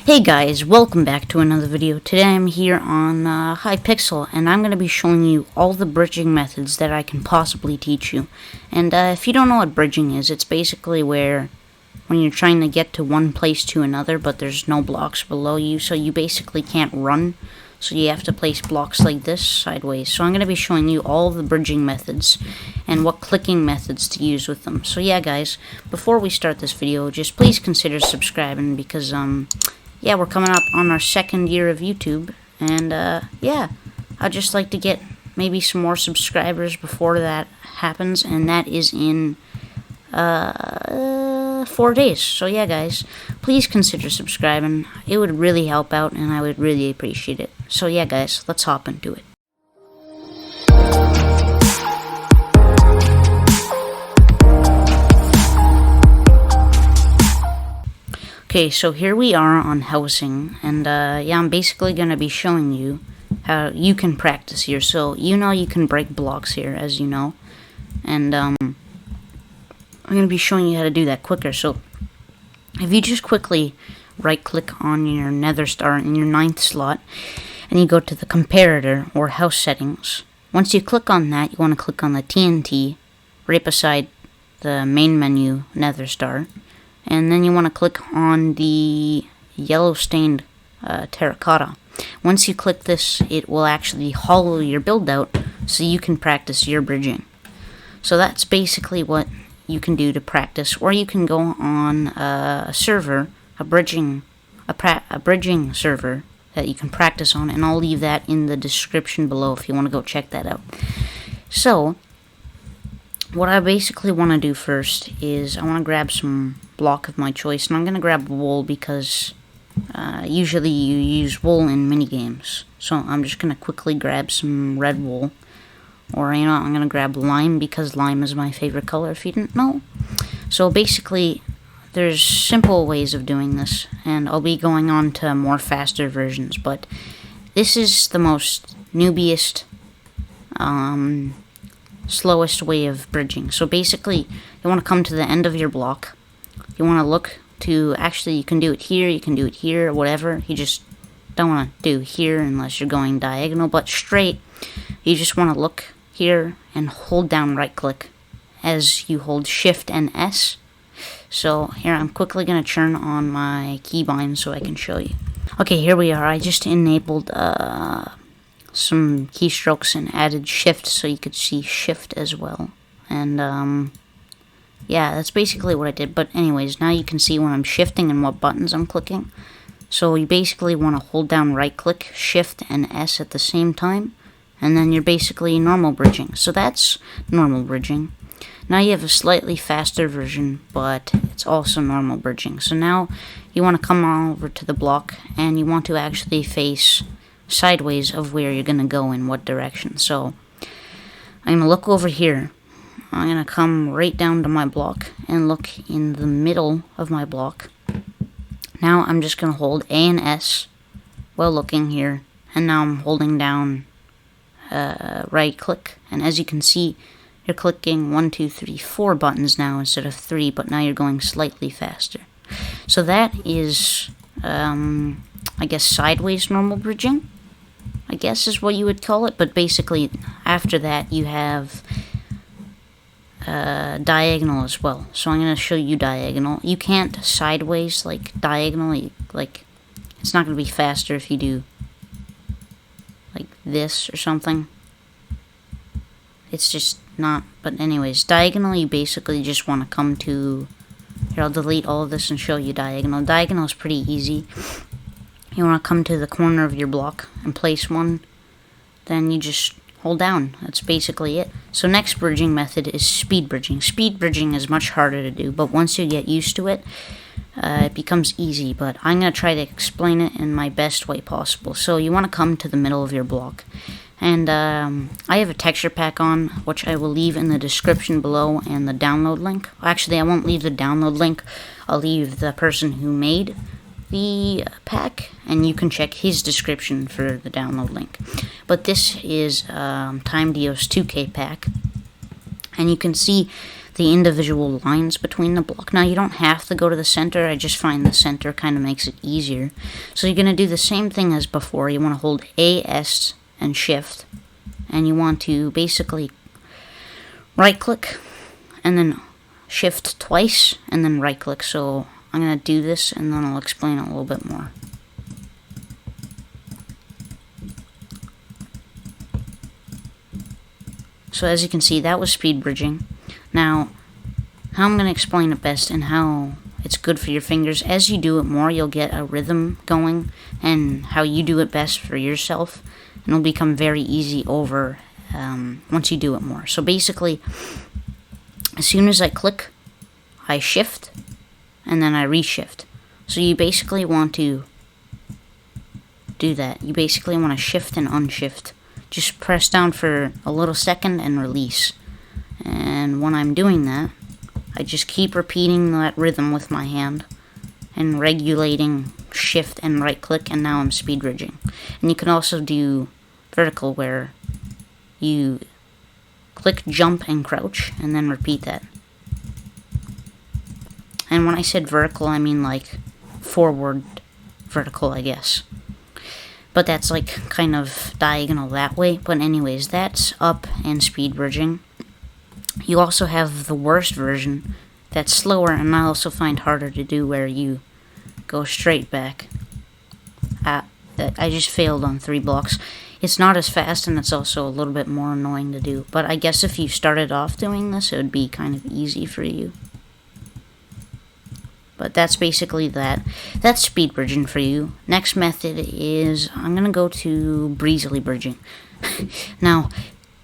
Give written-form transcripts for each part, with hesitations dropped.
Hey guys, welcome back to another video. Today I'm here on Hypixel, and I'm going to be showing you all the bridging methods that I can possibly teach you. And if you don't know what bridging is, it's basically where when you're trying to get to one place to another, but there's no blocks below you, so you basically can't run. So you have to place blocks like this sideways. So I'm going to be showing you all the bridging methods and what clicking methods to use with them. So yeah guys, before we start this video, just please consider subscribing because yeah, we're coming up on our second year of YouTube, and yeah, I'd just like to get maybe some more subscribers before that happens, and that is in 4 days. So yeah guys, please consider subscribing. It would really help out, and I would really appreciate it. So yeah guys, let's hop into it. Okay, so here we are on housing, and yeah, I'm basically going to be showing you how you can practice here. So you know you can break blocks here, as you know, and I'm going to be showing you how to do that quicker. So if you just quickly right click on your nether star in your 9th slot, and you go to the comparator or house settings. Once you click on that, you want to click on the TNT right beside the main menu nether star. And then you want to click on the yellow stained terracotta. Once you click this, it will actually hollow your build out so you can practice your bridging. So that's basically what you can do to practice. Or you can go on a server, a bridging server that you can practice on, and I'll leave that in the description below if you want to go check that out. So what I basically want to do first is I want to grab some block of my choice, and I'm going to grab wool because usually you use wool in minigames. So I'm just going to quickly grab some red wool, or you know, I'm going to grab lime because lime is my favorite color if you didn't know. So basically there's simple ways of doing this, and I'll be going on to more faster versions, but this is the most newbiest slowest way of bridging. So basically you want to come to the end of your block. You want to look to, actually you can do it here, you can do it here, whatever. You just don't want to do here unless you're going diagonal, but straight you just want to look here and hold down right click as you hold shift and S. So here I'm quickly going to turn on my keybind so I can show you. Okay, here we are. I just enabled some keystrokes and added shift so you could see shift as well, and yeah, that's basically what I did. But anyways, now you can see when I'm shifting and what buttons I'm clicking. So you basically want to hold down right click, shift and S at the same time, and then you're basically normal bridging. So that's normal bridging. Now you have a slightly faster version, but it's also normal bridging. So now you want to come on over to the block, and you want to actually face sideways of where you're going to go in what direction. So I'm going to look over here. I'm going to come right down to my block and look in the middle of my block. Now I'm just going to hold A and S while looking here, and now I'm holding down right click, and as you can see, you're clicking 1, 2, 3, 4 buttons now instead of 3, but now you're going slightly faster. So that is I guess sideways normal bridging, I guess is what you would call it. But basically after that you have diagonal as well. So I'm going to show you diagonal. You can't sideways like diagonally, like it's not going to be faster if you do like this or something. It's just not. But anyways, diagonal you basically just want to come to here. I'll delete all of this and show you diagonal. Diagonal is pretty easy. You want to come to the corner of your block and place one, then you just hold down. That's basically it. So next bridging method is speed bridging. Speed bridging is much harder to do, but once you get used to it, it becomes easy. But I'm going to try to explain it in my best way possible. So you want to come to the middle of your block, and I have a texture pack on, which I will leave in the description below and the download link. Actually, I won't leave the download link. I'll leave the person who made the pack, and you can check his description for the download link. But this is Time Dios 2K pack, and you can see the individual lines between the block. Now, you don't have to go to the center. I just find the center kind of makes it easier. So you're going to do the same thing as before. You want to hold A, S, and Shift. And you want to basically right-click and then Shift twice and then right-click. So I'm going to do this and then I'll explain it a little bit more. So as you can see, that was speed bridging. Now, how I'm going to explain it best and how it's good for your fingers. As you do it more, you'll get a rhythm going and how you do it best for yourself. And it'll become very easy over once you do it more. So basically, as soon as I click, I shift and then I reshift. So you basically want to do that. You basically want to shift and unshift. Just press down for a little second and release. And when I'm doing that, I just keep repeating that rhythm with my hand and regulating shift and right click, and now I'm speed bridging. And you can also do vertical where you click, jump, and crouch, and then repeat that. And when I said vertical, I mean like forward vertical, I guess. But that's like kind of diagonal that way. But anyways, that's up and speed bridging. You also have the worst version that's slower, and I also find harder to do, where you go straight back. I just failed on 3 blocks. It's not as fast, and it's also a little bit more annoying to do. But I guess if you started off doing this, it would be kind of easy for you. But that's basically that. That's speed bridging for you. Next method is, I'm going to go to Breezy bridging. Now,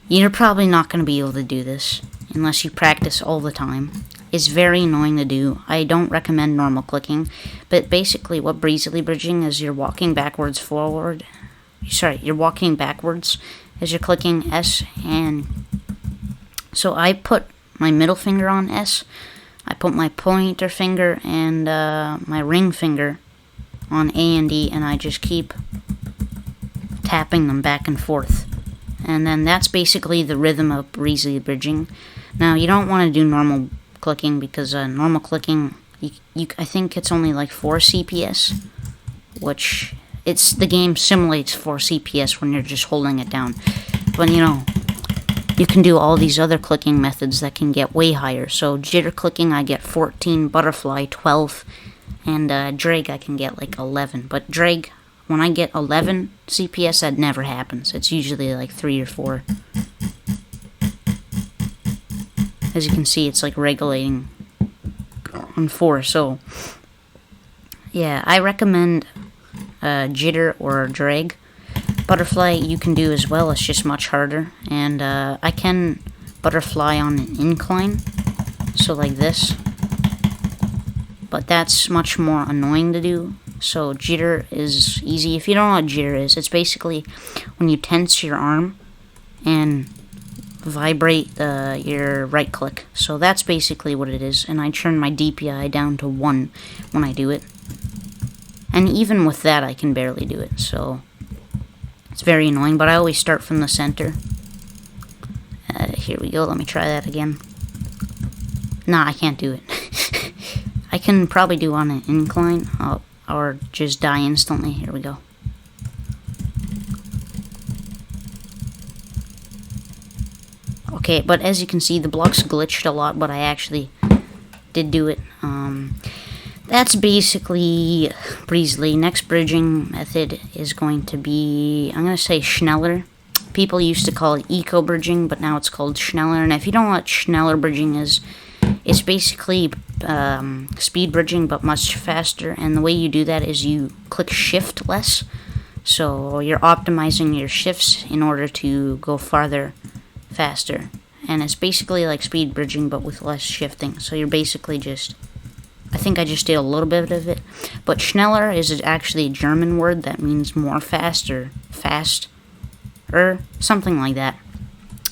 you're probably not going to be able to do this unless you practice all the time. It's very annoying to do. I don't recommend normal clicking. But basically what Breezy bridging is, you're walking backwards forward. You're walking backwards as you're clicking S. And so I put my middle finger on S. I put my pointer finger and my ring finger on A and D, and I just keep tapping them back and forth. And then that's basically the rhythm of Breezy bridging. Now, you don't want to do normal clicking, because normal clicking, I think it's only like 4 CPS, which the game simulates 4 CPS when you're just holding it down. But you know, you can do all these other clicking methods that can get way higher. So jitter clicking, I get 14, butterfly 12, and drag I can get like 11. But drag, when I get 11 CPS, that never happens. It's usually like 3 or 4. As you can see, it's like regulating on 4. So yeah, I recommend jitter or drag. Butterfly you can do as well, it's just much harder. And I can butterfly on an incline, so like this. But that's much more annoying to do. So jitter is easy. If you don't know what jitter is, it's basically when you tense your arm and vibrate your right click. So that's basically what it is. And I turn my DPI down to 1 when I do it. And even with that, I can barely do it. So it's very annoying, but I always start from the center. Here we go, let me try that again. Nah, I can't do it. I can probably do on an incline, or just die instantly. Here we go. Okay, but as you can see, the blocks glitched a lot, but I actually did do it. That's basically Breezy. Next bridging method is going to be, I'm going to say Schneller. People used to call it eco bridging, but now it's called Schneller. And if you don't know what Schneller bridging is, it's basically speed bridging, but much faster. And the way you do that is you click shift less. So you're optimizing your shifts in order to go farther, faster. And it's basically like speed bridging, but with less shifting. So you're basically just, I think I just did a little bit of it. But Schneller is actually a German word that means more faster, fast, or something like that.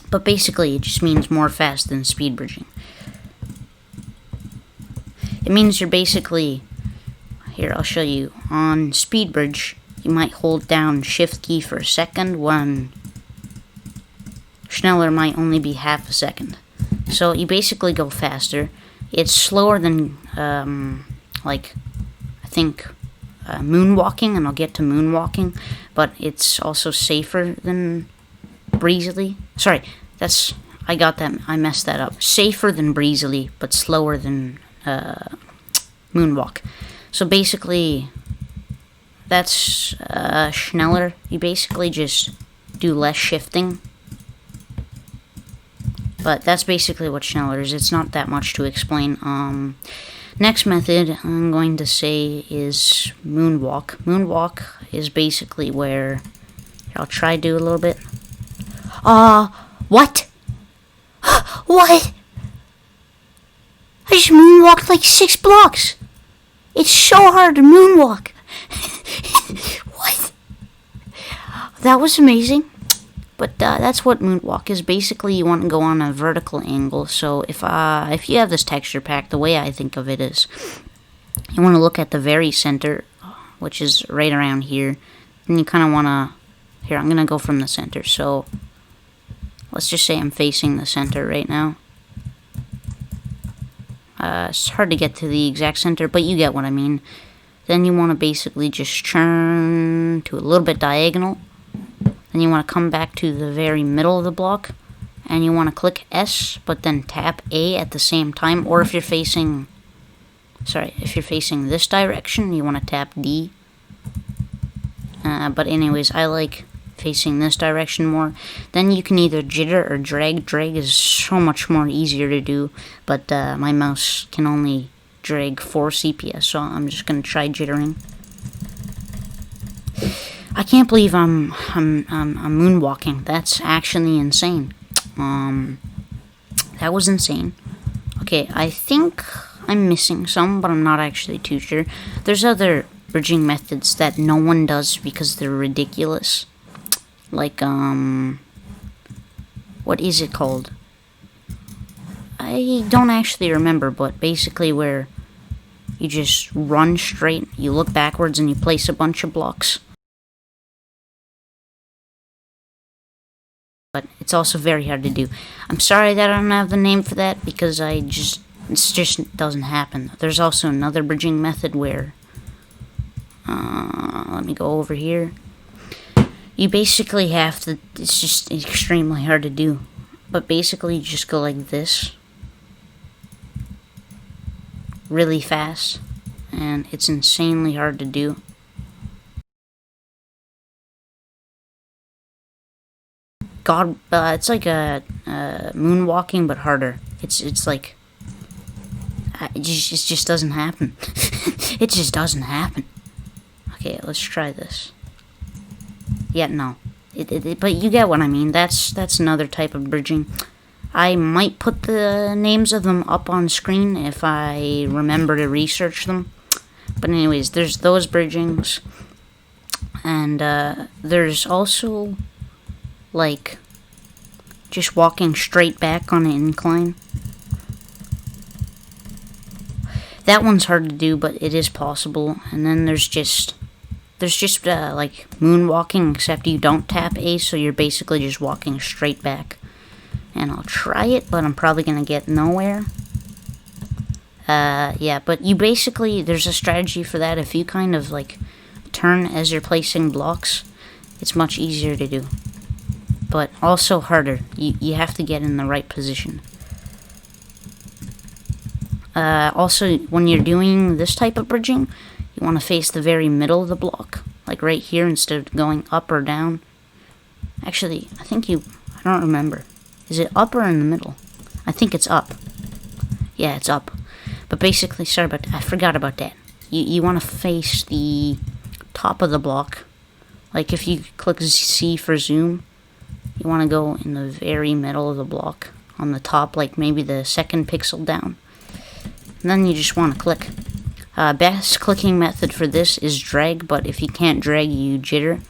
But basically it just means more fast than speed bridging. It means you're basically, here I'll show you, on speed bridge you might hold down shift key for a second, when Schneller might only be half a second. So you basically go faster. It's slower than, like, I think, moonwalking, and I'll get to moonwalking, but it's also safer than Breezy. Sorry, I messed that up. Safer than Breezy, but slower than Moonwalk. So basically, that's Schneller. You basically just do less shifting. But that's basically what Schneller is. It's not that much to explain. Next method I'm going to say is Moonwalk. Moonwalk is basically where... Here, I'll try to do a little bit. What? What? I just moonwalked like 6 blocks. It's so hard to moonwalk. What? That was amazing. But that's what moonwalk is. Basically, you want to go on a vertical angle. So if you have this texture pack, the way I think of it is, you want to look at the very center, which is right around here. And you kind of want to... Here, I'm going to go from the center. So let's just say I'm facing the center right now. It's hard to get to the exact center, but you get what I mean. Then you want to basically just turn to a little bit diagonal. Then you want to come back to the very middle of the block. And you want to click S, but then tap A at the same time. Or if you're facing... Sorry, if you're facing this direction, you want to tap D. But anyways, I like facing this direction more. Then you can either jitter or drag. Drag is so much more easier to do, but my mouse can only drag 4 CPS, so I'm just gonna try jittering. I can't believe I'm moonwalking. That's actually insane. That was insane. Okay, I think I'm missing some, but I'm not actually too sure. There's other bridging methods that no one does because they're ridiculous. Like, what is it called? I don't actually remember, but basically where you just run straight, you look backwards, and you place a bunch of blocks. But it's also very hard to do. I'm sorry that I don't have the name for that, because it just doesn't happen. There's also another bridging method where, let me go over here. You basically have to, it's just extremely hard to do. But basically you just go like this. Really fast. And it's insanely hard to do. God, it's like a moonwalking, but harder. It's like, it just doesn't happen. It just doesn't happen. Okay, let's try this. Yeah, no. But you get what I mean. That's another type of bridging. I might put the names of them up on screen if I remember to research them. But anyways, there's those bridgings. And there's also, like, just walking straight back on an incline. That one's hard to do, but it is possible. And then there's just like moonwalking, except you don't tap A, so you're basically just walking straight back. And I'll try it, but I'm probably gonna get nowhere. Yeah, but you basically, there's a strategy for that. If you kind of like turn as you're placing blocks, it's much easier to do. But also harder. You have to get in the right position. Also, when you're doing this type of bridging, you want to face the very middle of the block, like right here, instead of going up or down. Actually, I don't remember. Is it up or in the middle? I think it's up. Yeah, it's up. But basically, sorry about that. I forgot about that. You want to face the top of the block. Like if you click C for zoom, you want to go in the very middle of the block, on the top, like maybe the second pixel down. And then you just want to click. Best clicking method for this is drag, but if you can't drag, you jitter.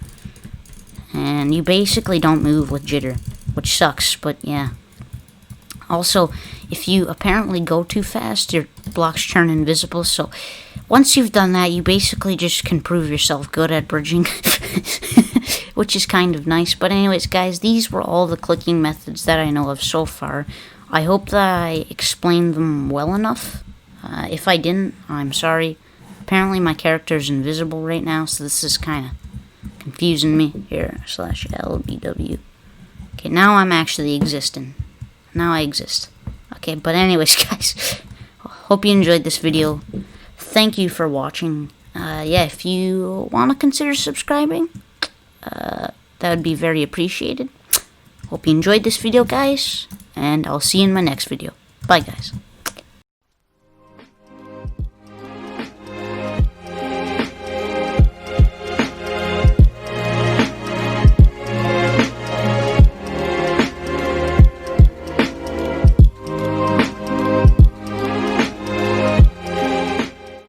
And you basically don't move with jitter, which sucks, but yeah. Also, if you apparently go too fast, your blocks turn invisible, so once you've done that, you basically just can prove yourself good at bridging, which is kind of nice. But anyways, guys, these were all the clicking methods that I know of so far. I hope that I explained them well enough. If I didn't, I'm sorry. Apparently my character is invisible right now, so this is kind of confusing me. Here, /LBW. Okay, now I'm actually existing. Now I exist. Okay, but anyways, guys, hope you enjoyed this video. Thank you for watching. Yeah, if you want to consider subscribing, that would be very appreciated. Hope you enjoyed this video, guys, and I'll see you in my next video. Bye, guys.